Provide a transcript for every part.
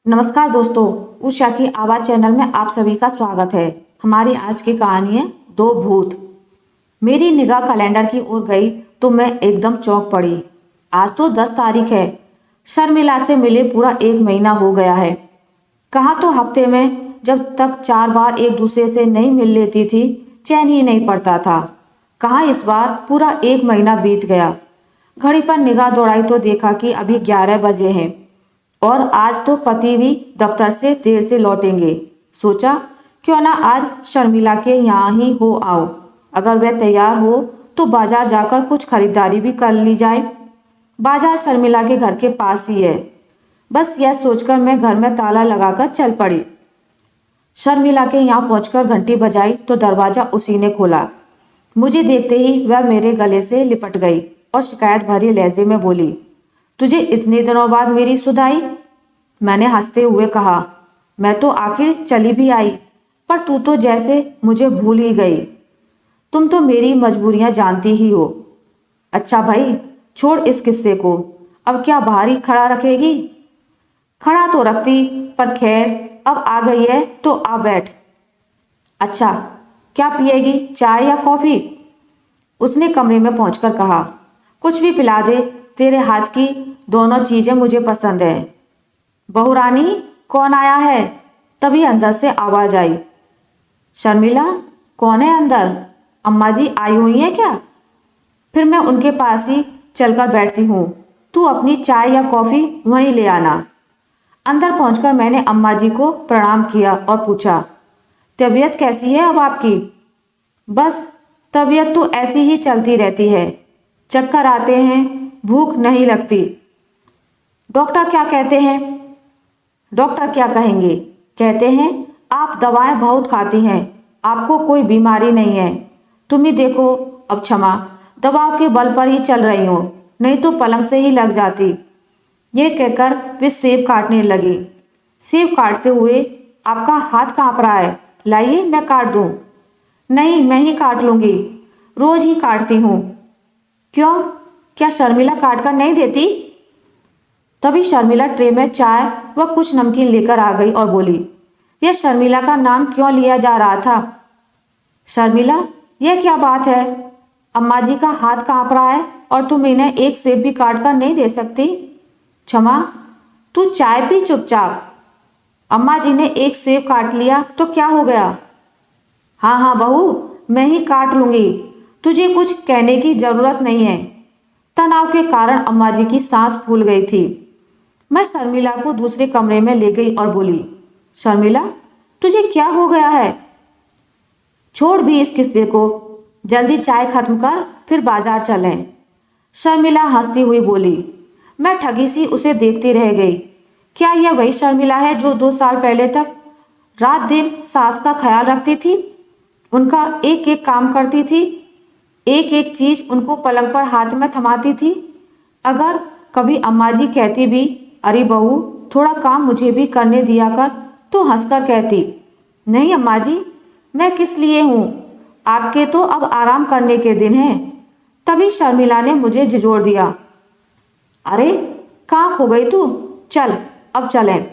नमस्कार दोस्तों, उषा की आवाज़ चैनल में आप सभी का स्वागत है। हमारी आज की कहानी है दो भूत। मेरी निगाह कैलेंडर की ओर गई तो मैं एकदम चौंक पड़ी। आज तो 10 तारीख है। शर्मिला से मिले पूरा 1 महीना हो गया है। कहाँ तो हफ्ते में जब तक 4 बार एक दूसरे से नहीं मिल लेती थी चैन ही नहीं पड़ता था। कहाँ इस बार पूरा 1 महीना बीत गया। घड़ी पर निगाह दौड़ाई तो देखा कि अभी 11 बजे हैं और आज तो पति भी दफ्तर से देर से लौटेंगे। सोचा क्यों ना आज शर्मिला के यहाँ ही हो आओ। अगर वह तैयार हो तो बाजार जाकर कुछ खरीदारी भी कर ली जाए। बाजार शर्मिला के घर के पास ही है। बस यह सोचकर मैं घर में ताला लगाकर चल पड़ी। शर्मिला के यहाँ पहुंचकर घंटी बजाई तो दरवाजा उसी ने खोला। मुझे देखते ही वह मेरे गले से लिपट गई और शिकायत भरी लहजे में बोली, तुझे इतने दिनों बाद मेरी सुध आई? मैंने हंसते हुए कहा, मैं तो आखिर चली भी आई, पर तू तो जैसे मुझे भूल ही गई। तुम तो मेरी मजबूरियां जानती ही हो। अच्छा भाई, छोड़ इस किस्से को। अब क्या बाहर ही खड़ा रखेगी? खड़ा तो रखती, पर खैर अब आ गई है तो आ बैठ। अच्छा, क्या पिएगी, चाय या कॉफी? उसने कमरे में पहुंचकर कहा, कुछ भी पिला दे, तेरे हाथ की दोनों चीजें मुझे पसंद है। बहू रानी, कौन आया है? तभी अंदर से आवाज आई। शर्मिला, कौन है अंदर? अम्मा जी आई हुई हैं क्या? फिर मैं उनके पास ही चलकर बैठती हूँ। तू अपनी चाय या कॉफी वहीं ले आना। अंदर पहुंचकर मैंने अम्मा जी को प्रणाम किया और पूछा, तबीयत कैसी है अब आपकी? बस तबीयत तो ऐसी ही चलती रहती है। चक्कर आते हैं, भूख नहीं लगती। डॉक्टर क्या कहते हैं? डॉक्टर क्या कहेंगे? कहते हैं आप दवाएं बहुत खाती हैं, आपको कोई बीमारी नहीं है। तुम ही देखो, अब क्षमा दवाओं के बल पर ही चल रही हो, नहीं तो पलंग से ही लग जाती। ये कहकर वे सेब काटने लगी। सेब काटते हुए, आपका हाथ कांप रहा है, लाइए मैं काट दूं। नहीं, मैं ही काट लूंगी, रोज ही काटती हूँ। क्यों, क्या शर्मिला काट कर नहीं देती? तभी शर्मिला ट्रे में चाय व कुछ नमकीन लेकर आ गई और बोली, यह शर्मिला का नाम क्यों लिया जा रहा था? शर्मिला, यह क्या बात है? अम्मा जी का हाथ कांप रहा है और तुम इन्हें एक सेब भी काट कर नहीं दे सकती? क्षमा, तू चाय पी चुपचाप। अम्मा जी ने एक सेब काट लिया तो क्या हो गया? हाँ हाँ बहू, मैं ही काट लूंगी, तुझे कुछ कहने की जरूरत नहीं है। तनाव के कारण अम्मा जी की सांस फूल गई थी। मैं शर्मिला को दूसरे कमरे में ले गई और बोली, शर्मिला, तुझे क्या हो गया है? छोड़ भी इस किस्से को, जल्दी चाय खत्म कर फिर बाजार चलें। शर्मिला हंसती हुई बोली। मैं ठगी सी उसे देखती रह गई। क्या यह वही शर्मिला है जो 2 साल पहले तक रात दिन सास का ख्याल रखती थी, उनका एक एक काम करती थी, एक एक चीज उनको पलंग पर हाथ में थमाती थी? अगर कभी अम्मा जी कहती भी, अरे बहू थोड़ा काम मुझे भी करने दिया कर, तो हंसकर कहती, नहीं अम्मा जी, मैं किस लिए हूँ, आपके तो अब आराम करने के दिन हैं। तभी शर्मिला ने मुझे झिझोड़ दिया, अरे कहाँ खो गई तू, चल अब चलें।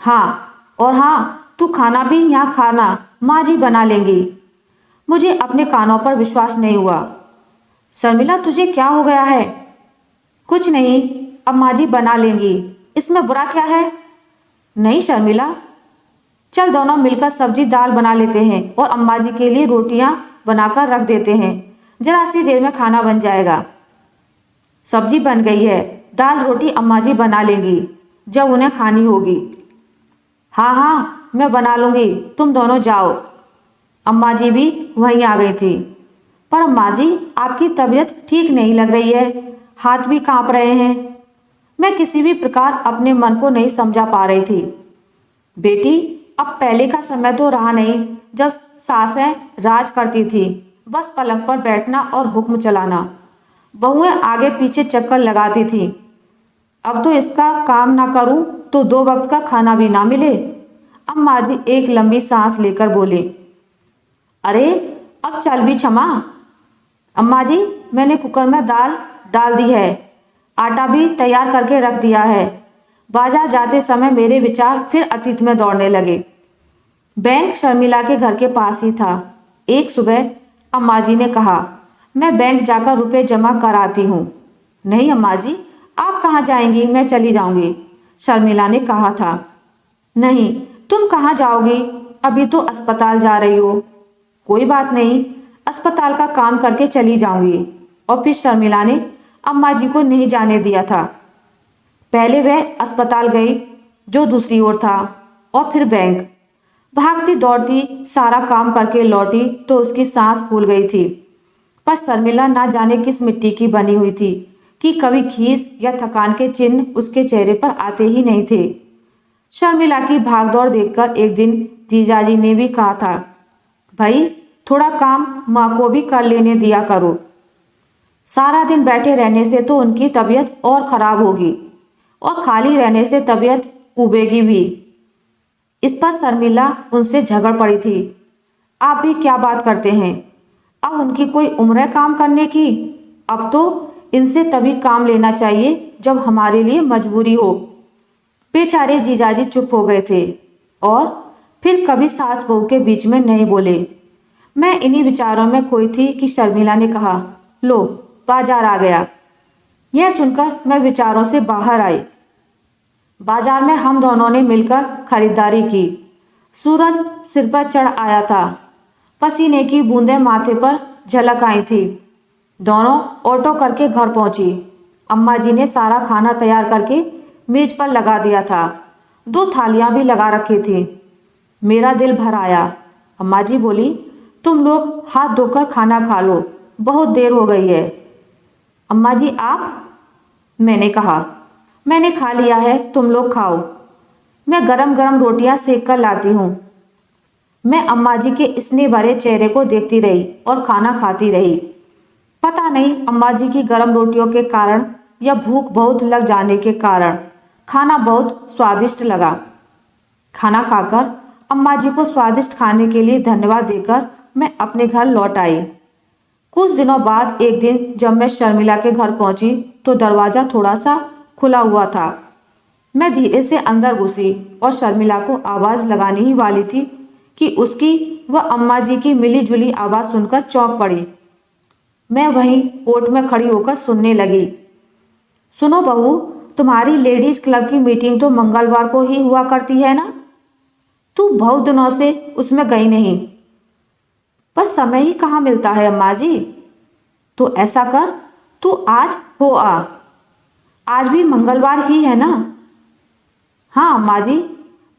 हाँ, और हाँ, तू खाना भी यहाँ खाना, माँ जी बना लेंगी। मुझे अपने कानों पर विश्वास नहीं हुआ। शर्मिला, तुझे क्या हो गया है? कुछ नहीं, अब माँ जी बना लेंगी, इसमें बुरा क्या है? नहीं शर्मिला, चल दोनों मिलकर सब्जी दाल बना लेते हैं और अम्मा जी के लिए रोटियां बनाकर रख देते हैं, जरा सी देर में खाना बन जाएगा। सब्जी बन गई है, दाल रोटी अम्मा जी बना लेंगी जब उन्हें खानी होगी। हाँ हाँ, मैं बना लूंगी, तुम दोनों जाओ। अम्मा जी भी वहीं आ गई थी। पर अम्मा जी, आपकी तबीयत ठीक नहीं लग रही है, हाथ भी कांप रहे हैं। मैं किसी भी प्रकार अपने मन को नहीं समझा पा रही थी। बेटी, अब पहले का समय तो रहा नहीं जब सासें राज करती थी, बस पलंग पर बैठना और हुक्म चलाना। बहुएं आगे पीछे चक्कर लगाती थी। अब तो इसका काम ना करूं तो 2 वक्त का खाना भी ना मिले। अम्मा जी एक लंबी सांस लेकर बोले, अरे अब चल भी क्षमा। अम्मा जी, मैंने कुकर में दाल डाल दी है, आटा भी तैयार करके रख दिया है, बाजार जाते समय मेरे विचार फिर अतीत में दौड़ने लगे। बैंक शर्मिला के घर के पास ही था। एक सुबह अम्मा जी ने कहा, मैं बैंक जाकर रुपए जमा कराती हूँ। नहीं अम्मा जी, आप कहाँ जाएंगी, मैं चली जाऊंगी, शर्मिला ने कहा था। नहीं, तुम कहाँ जाओगी, अभी तो अस्पताल जा रही हो। कोई बात नहीं, अस्पताल का काम करके चली जाऊंगी। और फिर शर्मिला ने अम्मा जी को नहीं जाने दिया था। पहले वह अस्पताल गई जो दूसरी ओर था, और फिर बैंक। भागती दौड़ती सारा काम करके लौटी तो उसकी सांस फूल गई थी। पर शर्मिला ना जाने किस मिट्टी की बनी हुई थी कि कभी खीस या थकान के चिन्ह उसके चेहरे पर आते ही नहीं थे। शर्मिला की भागदौड़ देखकर एक दिन जीजाजी ने भी कहा था, भाई थोड़ा काम माँ को भी कर लेने दिया करो। सारा दिन बैठे रहने से तो उनकी तबीयत और खराब होगी, और खाली रहने से तबीयत उबेगी भी। इस पर शर्मिला उनसे झगड़ पड़ी थी। आप भी क्या बात करते हैं, अब उनकी कोई उम्र है काम करने की। अब तो इनसे तभी काम लेना चाहिए जब हमारे लिए मजबूरी हो। बेचारे जीजाजी चुप हो गए थे और फिर कभी सास बहू के बीच में नहीं बोले। मैं इन्हीं विचारों में खोई थी कि शर्मिला ने कहा, लो बाजार आ गया। यह सुनकर मैं विचारों से बाहर आई। बाजार में हम दोनों ने मिलकर खरीदारी की। सूरज सिर पर चढ़ आया था, पसीने की बूंदें माथे पर झलक आई थी। दोनों ऑटो करके घर पहुंची। अम्मा जी ने सारा खाना तैयार करके मेज पर लगा दिया था। 2 थालियां भी लगा रखी थी। मेरा दिल भर आया। अम्मा जी बोली, तुम लोग हाथ धोकर खाना खा लो, बहुत देर हो गई है। अम्मा जी आप? मैंने कहा, मैंने खा लिया है, तुम लोग खाओ। मैं गरम गरम रोटियां सेक कर लाती हूँ। मैं अम्मा जी के स्नेह भरे चेहरे को देखती रही और खाना खाती रही। पता नहीं अम्मा जी की गरम रोटियों के कारण या भूख बहुत लग जाने के कारण खाना बहुत स्वादिष्ट लगा। खाना खाकर अम्मा जी को स्वादिष्ट खाने के लिए धन्यवाद देकर मैं अपने घर लौट आई। कुछ दिनों बाद एक दिन जब मैं शर्मिला के घर पहुंची तो दरवाज़ा थोड़ा सा खुला हुआ था। मैं धीरे से अंदर घुसी और शर्मिला को आवाज़ लगाने ही वाली थी कि उसकी व अम्मा जी की मिली जुली आवाज़ सुनकर चौंक पड़ी। मैं वहीं ओट में खड़ी होकर सुनने लगी। सुनो बहू, तुम्हारी लेडीज क्लब की मीटिंग तो मंगलवार को ही हुआ करती है ना? तू बहुत दिनों से उसमें गई नहीं। पर समय ही कहाँ मिलता है अम्मा जी। तो ऐसा कर, तू आज हो आ। आज भी मंगलवार ही है ना? हाँ अम्मा जी,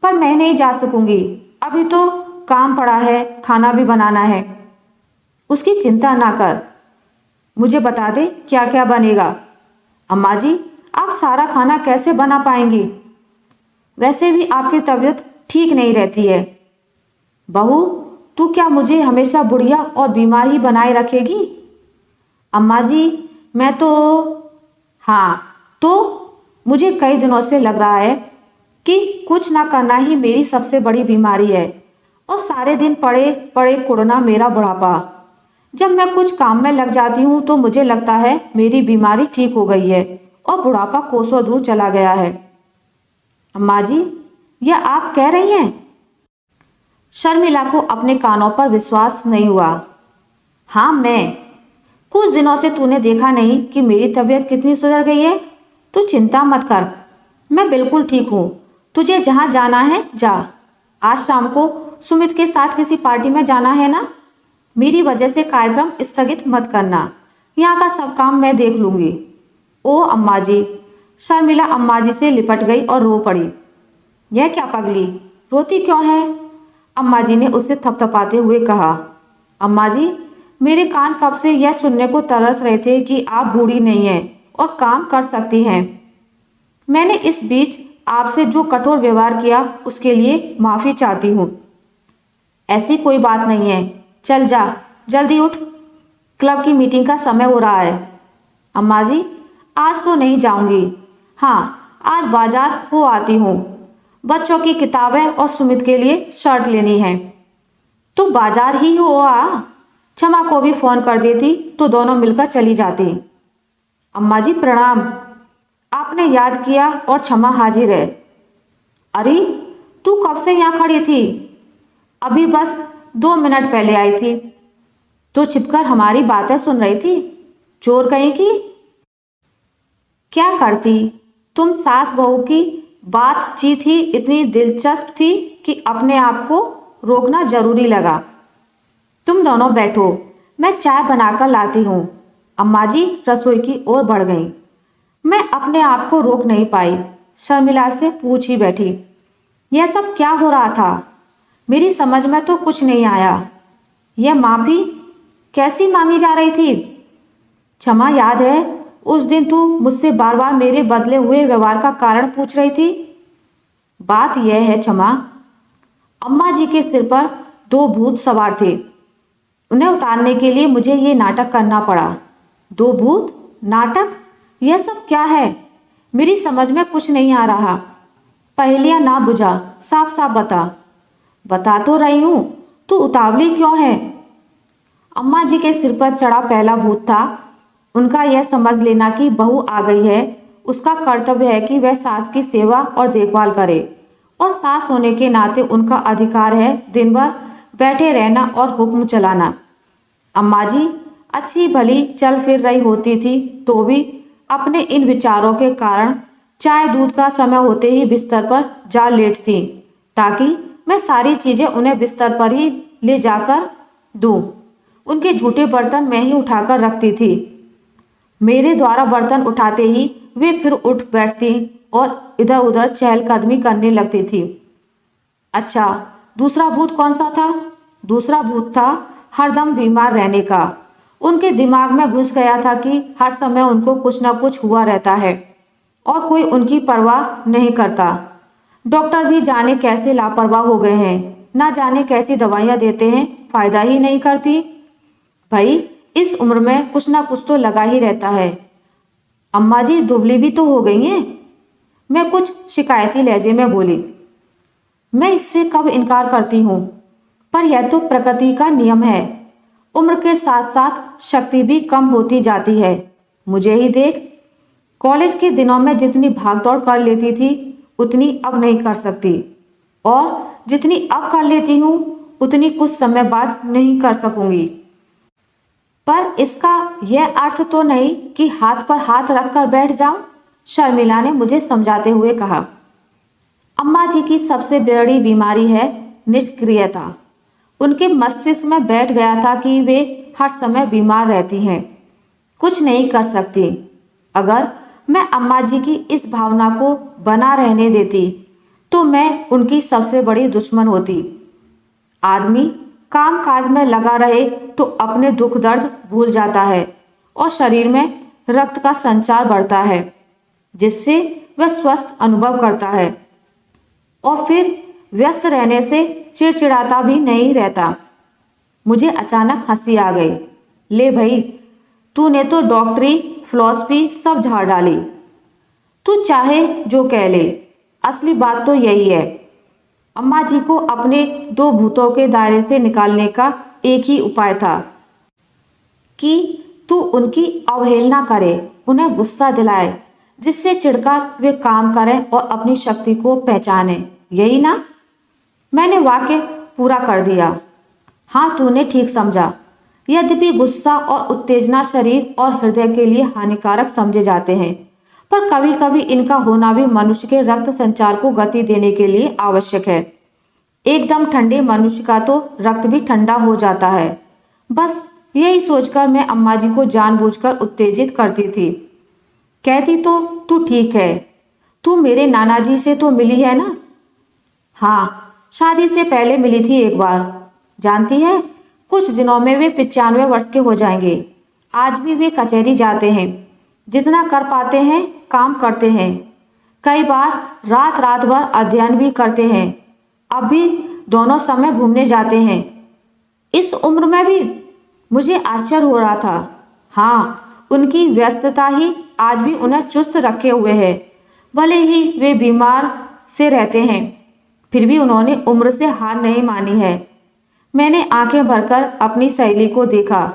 पर मैं नहीं जा सकूंगी, अभी तो काम पड़ा है, खाना भी बनाना है। उसकी चिंता ना कर, मुझे बता दे क्या क्या बनेगा। अम्मा जी, आप सारा खाना कैसे बना पाएंगी? वैसे भी आपकी तबीयत ठीक नहीं रहती है। बहू, तू क्या मुझे हमेशा बुढ़िया और बीमार ही बनाए रखेगी? अम्मा जी, मैं तो हाँ, तो मुझे कई दिनों से लग रहा है कि कुछ ना करना ही मेरी सबसे बड़ी बीमारी है, और सारे दिन पड़े पड़े कुड़ना मेरा बुढ़ापा। जब मैं कुछ काम में लग जाती हूँ तो मुझे लगता है मेरी बीमारी ठीक हो गई है और बुढ़ापा कोसों दूर चला गया है। अम्मा जी, यह आप कह रही हैं? शर्मिला को अपने कानों पर विश्वास नहीं हुआ। हाँ मैं। कुछ दिनों से तूने देखा नहीं कि मेरी तबीयत कितनी सुधर गई है। तू चिंता मत कर, मैं बिल्कुल ठीक हूँ। तुझे जहाँ जाना है जा। आज शाम को सुमित के साथ किसी पार्टी में जाना है ना? मेरी वजह से कार्यक्रम स्थगित मत करना, यहाँ का सब काम मैं देख लूँगी। ओ अम्मा जी। शर्मिला अम्मा जी से लिपट गई और रो पड़ी। यह क्या पगली, रोती क्यों है? अम्मा जी ने उसे थपथपाते हुए कहा। अम्मा जी, मेरे कान कब से यह सुनने को तरस रहे थे कि आप बूढ़ी नहीं हैं और काम कर सकती हैं। मैंने इस बीच आपसे जो कठोर व्यवहार किया उसके लिए माफ़ी चाहती हूँ। ऐसी कोई बात नहीं है, चल जा, जल्दी उठ, क्लब की मीटिंग का समय हो रहा है। अम्मा जी, आज तो नहीं जाऊंगी। हाँ, आज बाजार हो आती हूँ, बच्चों की किताबें और सुमित के लिए शर्ट लेनी है। तो बाजार ही हो आ। क्षमा को भी फोन कर देती तो दोनों मिलकर चली जाती। अम्मा जी प्रणाम। आपने याद किया और क्षमा हाजिर है। अरे, तू कब से यहाँ खड़ी थी? अभी बस 2 मिनट पहले आई थी। तो छिपकर हमारी बातें सुन रही थी, चोर कहीं की। क्या करती? तुम सास बहू की बातचीत ही इतनी दिलचस्प थी कि अपने आप को रोकना जरूरी लगा। तुम दोनों बैठो, मैं चाय बनाकर लाती हूँ। अम्मा जी रसोई की ओर बढ़ गईं। मैं अपने आप को रोक नहीं पाई, शर्मिला से पूछ ही बैठी, यह सब क्या हो रहा था? मेरी समझ में तो कुछ नहीं आया। यह माफ़ी कैसी मांगी जा रही थी? क्षमा, याद है उस दिन तू मुझसे बार बार मेरे बदले हुए व्यवहार का कारण पूछ रही थी? बात यह है क्षमा, अम्मा जी के सिर पर 2 भूत सवार थे। उन्हें उतारने के लिए मुझे ये नाटक करना पड़ा। 2 भूत? नाटक? यह सब क्या है? मेरी समझ में कुछ नहीं आ रहा। पहेलियां ना बुझा, साफ साफ बता। बता तो रही हूं, तू उतावली क्यों है? अम्मा जी के सिर पर चढ़ा पहला भूत था उनका यह समझ लेना कि बहू आ गई है, उसका कर्तव्य है कि वह सास की सेवा और देखभाल करे, और सास होने के नाते उनका अधिकार है दिन भर बैठे रहना और हुक्म चलाना। अम्मा जी अच्छी भली चल फिर रही होती थी तो भी अपने इन विचारों के कारण चाय दूध का समय होते ही बिस्तर पर जा लेटती, ताकि मैं सारी चीजें उन्हें बिस्तर पर ही ले जाकर दूं। उनके झूठे बर्तन मैं ही उठाकर रखती थी। मेरे द्वारा बर्तन उठाते ही वे फिर उठ बैठती और इधर उधर चहलकदमी करने लगती थी। अच्छा, दूसरा भूत कौन सा था? दूसरा भूत था हरदम बीमार रहने का। उनके दिमाग में घुस गया था कि हर समय उनको कुछ न कुछ हुआ रहता है और कोई उनकी परवाह नहीं करता। डॉक्टर भी जाने कैसे लापरवाह हो गए हैं, ना जाने कैसी दवाइयाँ देते हैं, फायदा ही नहीं करती। भाई इस उम्र में कुछ ना कुछ तो लगा ही रहता है। अम्मा जी दुबली भी तो हो गई हैं। मैं कुछ शिकायती लहजे में बोली। मैं इससे कब इनकार करती हूँ, पर यह तो प्रकृति का नियम है। उम्र के साथ साथ शक्ति भी कम होती जाती है। मुझे ही देख, कॉलेज के दिनों में जितनी भागदौड़ कर लेती थी उतनी अब नहीं कर सकती, और जितनी अब कर लेती हूँ उतनी कुछ समय बाद नहीं कर सकूंगी। पर इसका यह अर्थ तो नहीं कि हाथ पर हाथ रखकर बैठ जाऊं, शर्मिला ने मुझे समझाते हुए कहा। अम्मा जी की सबसे बड़ी बीमारी है निष्क्रियता। उनके मस्तिष्क में बैठ गया था कि वे हर समय बीमार रहती हैं, कुछ नहीं कर सकती। अगर मैं अम्मा जी की इस भावना को बना रहने देती तो मैं उनकी सबसे बड़ी दुश्मन होती। आदमी काम काज में लगा रहे तो अपने दुख दर्द भूल जाता है और शरीर में रक्त का संचार बढ़ता है, जिससे वह स्वस्थ अनुभव करता है और फिर व्यस्त रहने से चिड़चिड़ाता भी नहीं रहता। मुझे अचानक हंसी आ गई। ले भाई, तूने तो डॉक्टरी फिलॉसफी सब झाड़ डाली। तू चाहे जो कह ले, असली बात तो यही है। अम्मा जी को अपने 2 भूतों के दायरे से निकालने का एक ही उपाय था कि तू उनकी अवहेलना करे, उन्हें गुस्सा दिलाए, जिससे चिढ़कर वे काम करें और अपनी शक्ति को पहचाने। यही ना? मैंने वाक्य पूरा कर दिया। हाँ, तूने ठीक समझा। यद्यपि गुस्सा और उत्तेजना शरीर और हृदय के लिए हानिकारक समझे जाते हैं, पर कभी कभी इनका होना भी मनुष्य के रक्त संचार को गति देने के लिए आवश्यक है। एकदम ठंडे मनुष्य का तो रक्त भी ठंडा हो जाता है। बस यही सोचकर मैं अम्मा जी को जानबूझकर उत्तेजित करती थी। कहती तो तू ठीक है, तू मेरे नाना जी से तो मिली है ना? हाँ, शादी से पहले मिली थी एक बार। जानती है, कुछ दिनों में वे 95 वर्ष के हो जाएंगे। आज भी वे कचहरी जाते हैं, जितना कर पाते हैं काम करते हैं। कई बार रात रात भर अध्ययन भी करते हैं। अब भी दोनों समय घूमने जाते हैं। इस उम्र में भी? मुझे आश्चर्य हो रहा था। हाँ, उनकी व्यस्तता ही आज भी उन्हें चुस्त रखे हुए है। भले ही वे बीमार से रहते हैं, फिर भी उन्होंने उम्र से हार नहीं मानी है। मैंने आंखें भरकर अपनी सहेली को देखा,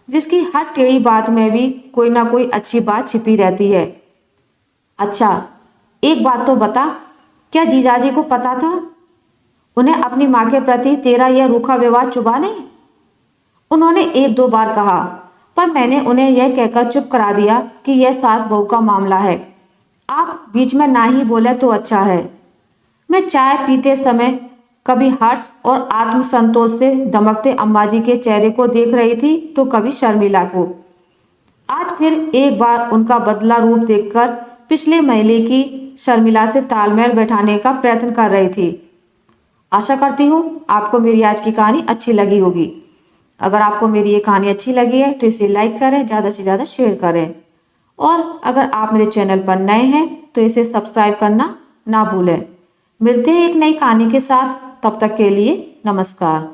जिसकी हर टेढ़ी बात में भी कोई ना कोई अच्छी बात छिपी रहती है। अच्छा, एक बात तो बता, क्या जीजाजी को पता था उन्हें अपनी माँ के प्रति तेरा यह रूखा व्यवहार चुभा नहीं? उन्होंने एक दो बार कहा, पर मैंने उन्हें यह कहकर चुप करा दिया कि यह सास बहू का मामला है। आप बीच में ना ही बोले तो अच्छा है। मैं चाय पीते समय कभी हर्ष और आत्मसंतोष से दमकते अम्माजी के चेहरे को देख रही थी तो कभी शर्मिला को। आज फिर एक बार उनका बदला रूप देखकर पिछले महीने की शर्मिला से तालमेल बैठाने का प्रयत्न कर रही थी। आशा करती हूँ आपको मेरी आज की कहानी अच्छी लगी होगी। अगर आपको मेरी ये कहानी अच्छी लगी है तो इसे लाइक करें, ज़्यादा से ज़्यादा शेयर करें, और अगर आप मेरे चैनल पर नए हैं तो इसे सब्सक्राइब करना ना भूलें। मिलते हैं एक नई कहानी के साथ, तब तक के लिए नमस्कार।